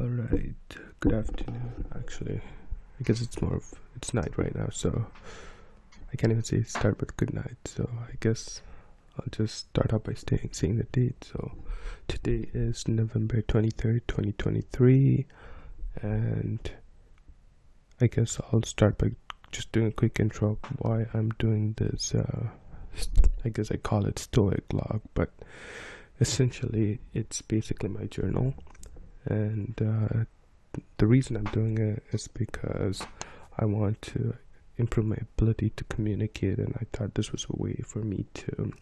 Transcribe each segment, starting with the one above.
Alright, good afternoon. Actually, I guess it's night right now, so I can't even say start with good night. So I guess I'll just start out by saying the date. So today is November 23rd, 2023, and I guess I'll start by just doing a quick intro of why I'm doing this. I guess I call it Stoic Log, but essentially it's basically my journal. And the reason I'm doing it is because I want to improve my ability to communicate, and I thought this was a way for me to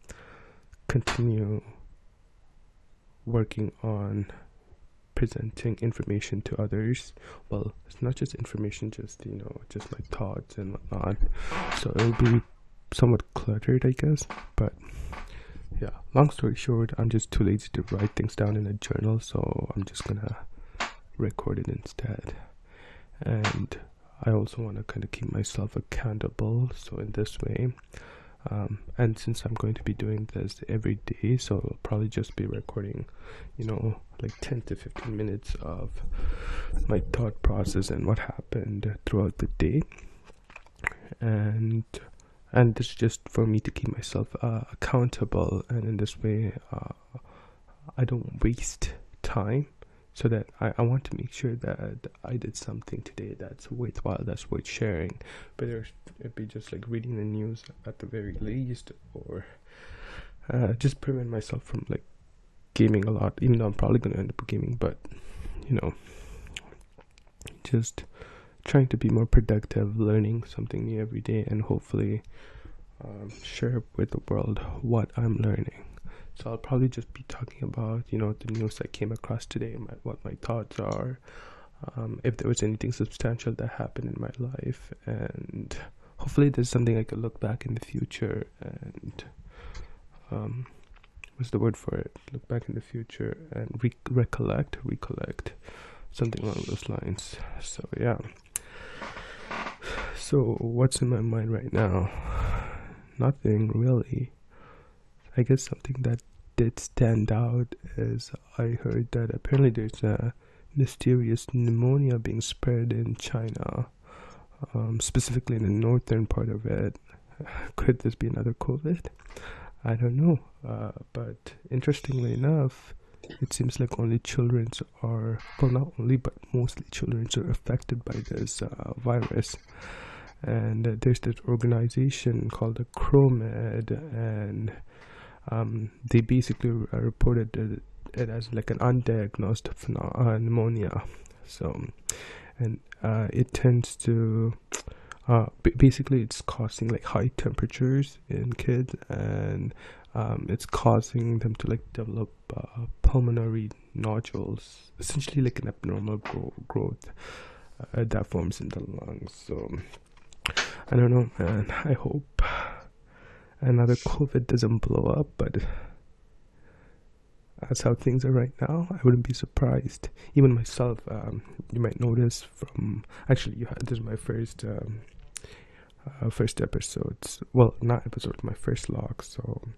continue working on presenting information to others. Well, it's not just information, just just my thoughts and whatnot, so it'll be somewhat cluttered, I guess. But yeah, long story short, I'm just too lazy to write things down in a journal, so I'm just gonna record it instead. And I also want to kind of keep myself accountable, so in this way, and since I'm going to be doing this every day, so I'll probably just be recording like 10 to 15 minutes of my thought process and what happened throughout the day. And this is just for me to keep myself accountable, and in this way I don't waste time, so that I want to make sure that I did something today that's worthwhile, that's worth sharing. Whether it be just like reading the news at the very least, or just prevent myself from like gaming a lot, even though I'm probably going to end up gaming, but just trying to be more productive, learning something new every day, and hopefully share with the world what I'm learning. So I'll probably just be talking about the news I came across today, what my thoughts are, if there was anything substantial that happened in my life, and hopefully there's something I could look back in the future and what's the word for it, look back in the future and recollect, something along those lines. So yeah, so what's in my mind right now? Nothing really. I guess something that did stand out is I heard that apparently there's a mysterious pneumonia being spread in China, specifically in the northern part of it. Could this be another COVID? I don't know, but interestingly enough, it seems like only children are, well, not only, but mostly children are affected by this virus. And there's this organization called the CROMED, and they basically reported it as like an undiagnosed pneumonia. So, and it tends to basically it's causing like high temperatures in kids, and it's causing them to like develop pulmonary nodules, essentially like an abnormal growth that forms in the lungs. So I don't know, man. I hope another COVID doesn't blow up, but that's how things are right now. I wouldn't be surprised. Even myself, you might notice from, actually, this is my first episodes. Well, not episode, my first log. So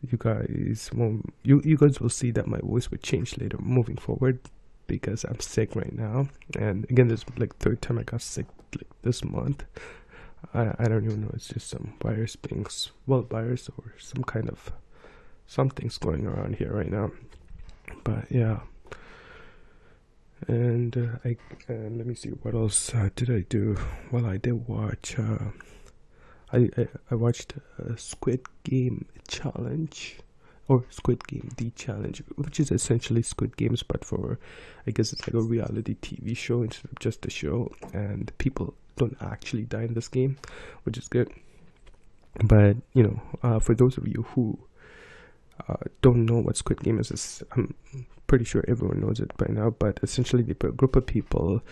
you guys will see that my voice will change later moving forward, because I'm sick right now. And again, this is like third time I got sick like this month. I don't even know, it's just some virus or some kind of something's going around here right now. But yeah, and let me see, what else did I do? Well, I did watch I watched a Squid Game challenge, or Squid Game the challenge, which is essentially Squid Games, but for, I guess it's like a reality TV show instead of just a show, and people don't actually die in this game, which is good. But for those of you who don't know what Squid Game is, I'm pretty sure everyone knows it by now, but essentially they put a group of people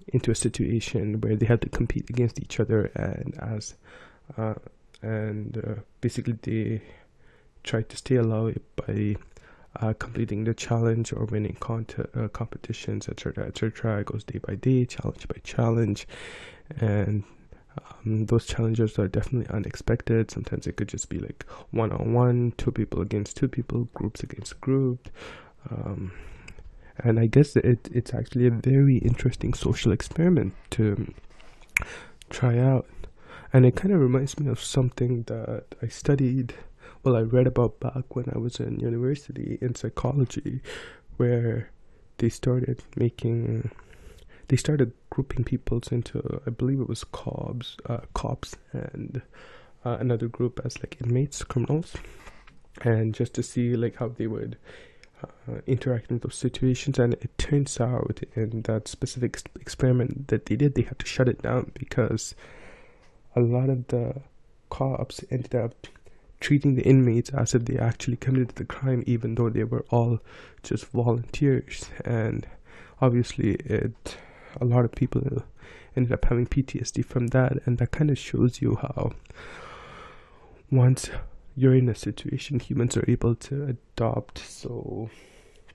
into a situation where they have to compete against each other, and basically they try to stay alive by completing the challenge or winning competitions, etc., etc. It goes day by day, challenge by challenge, and those challenges are definitely unexpected. Sometimes it could just be like one-on-one, two people against two people, groups against group, And I guess it's actually a very interesting social experiment to try out. And it kind of reminds me of something that I studied, well, I read about back when I was in university in psychology, where they started making, they started grouping peoples into, I believe it was cops, and another group as like inmates, criminals, and just to see like how they would interact in those situations. And it turns out in that specific experiment that they did, they had to shut it down because a lot of the cops ended up treating the inmates as if they actually committed the crime, even though they were all just volunteers. And obviously a lot of people ended up having PTSD from that. And that kind of shows you how once you're in a situation, humans are able to adopt so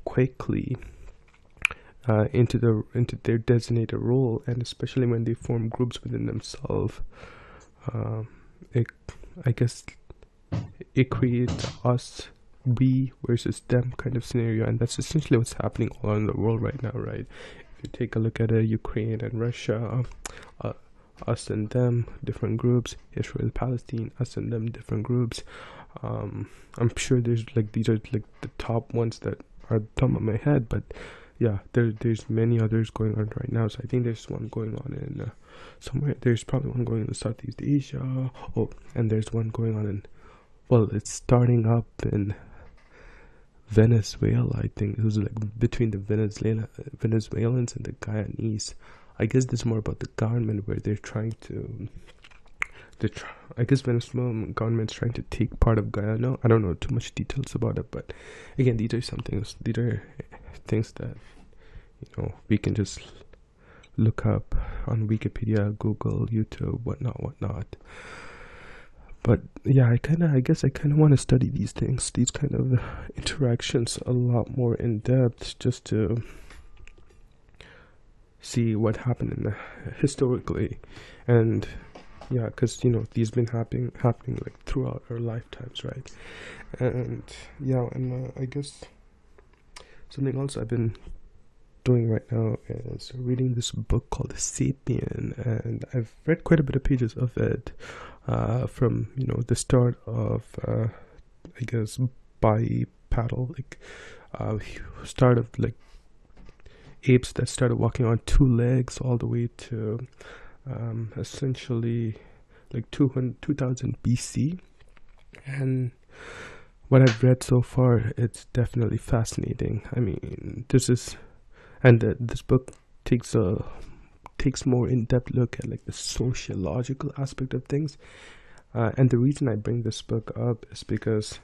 quickly into their designated role, and especially when they form groups within themselves. It, I guess, it creates us, we versus them kind of scenario, and that's essentially what's happening all around the world right now, right? If you take a look at Ukraine and Russia, us and them, different groups. Israel, Palestine, us and them, different groups. I'm sure there's like, these are like the top ones that are top of my head, but yeah, there's many others going on right now. So I think there's one going on in somewhere. There's probably one going in Southeast Asia. Oh, and there's one going on in, well, it's starting up in Venezuela. I think it was like between the Venezuelans and the Guyanese. I guess this is more about the government, where they're trying to, I guess Venezuelan government's trying to take part of Guyana. I don't know too much details about it, but again, these are things that, you know, we can just look up on Wikipedia, Google, YouTube, whatnot. But yeah, I guess I kind of want to study these things, these kind of interactions a lot more in depth, just to see what happened historically. And yeah, because, you know, these been happening like throughout our lifetimes, right? And yeah, and I guess something else I've been doing right now is reading this book called Sapien, and I've read quite a bit of pages of it, from, you know, the start of I guess bipedal, like start of like apes that started walking on two legs, all the way to essentially like 2000 BC. And what I've read so far, it's definitely fascinating. I mean, this book takes more in-depth look at like the sociological aspect of things. And the reason I bring this book up is because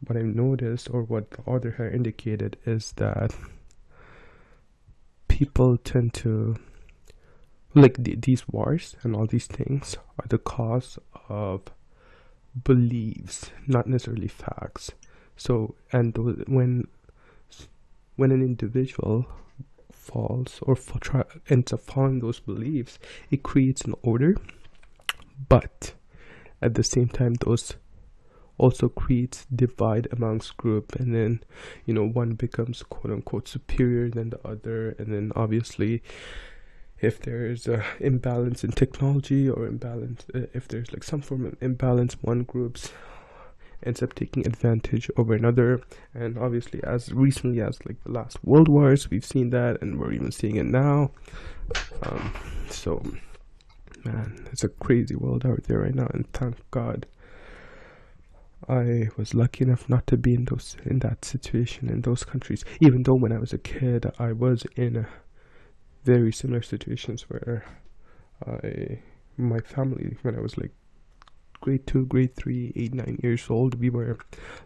what I've noticed, or what the author had indicated, is that people tend to, like, these wars and all these things are the cause of beliefs, not necessarily facts. So, and when an individual falls or ends up following those beliefs, it creates an order, but at the same time, those also creates divide amongst group, and then, you know, one becomes quote unquote superior than the other. And then obviously, if there's a imbalance in technology, or imbalance, if there's like some form of imbalance, one group's ends up taking advantage over another. And obviously, as recently as like the last world wars, we've seen that, and we're even seeing it now. So man, it's a crazy world out there right now, and thank God I was lucky enough not to be in that situation in those countries, even though when I was a kid I was in very similar situations where my family, when I was like grade 2, grade 3, 8, 9 years old, we were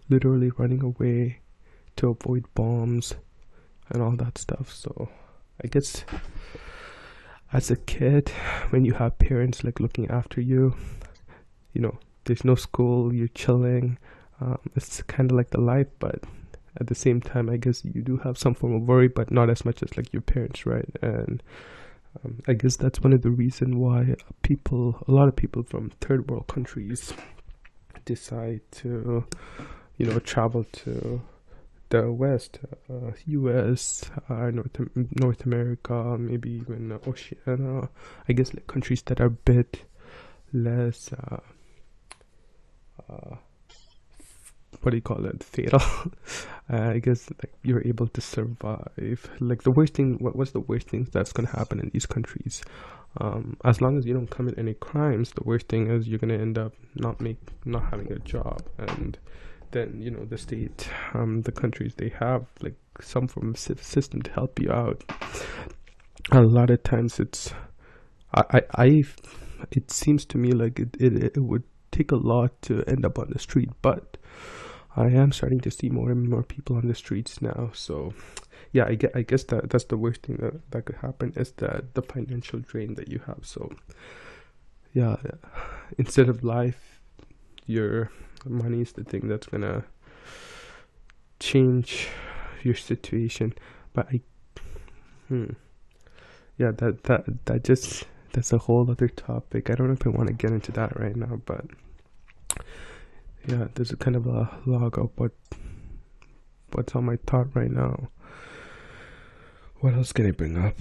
literally running away to avoid bombs and all that stuff. So I guess as a kid, when you have parents like looking after you, you know, there's no school, you're chilling, it's kind of like the life. But at the same time, I guess you do have some form of worry, but not as much as like your parents, right? And I guess that's one of the reasons why a lot of people from third world countries decide to, you know, travel to the West, U.S., North America, maybe even Oceania. I guess like countries that are a bit less, what do you call it, fatal. I guess like you're able to survive. Like the worst thing, what's the worst thing that's gonna happen in these countries? As long as you don't commit any crimes, the worst thing is you're gonna end up not having a job, and then the state, the countries, they have like some form of system to help you out. A lot of times I it seems to me like it would take a lot to end up on the street, but I am starting to see more and more people on the streets now. So yeah, I guess that's the worst thing that could happen, is the financial drain that you have. So yeah, instead of life, your money is the thing that's gonna change your situation. But yeah, that's a whole other topic. I don't know if I want to get into that right now, but yeah, there's a kind of a log of what's on my thought right now. What else can I bring up?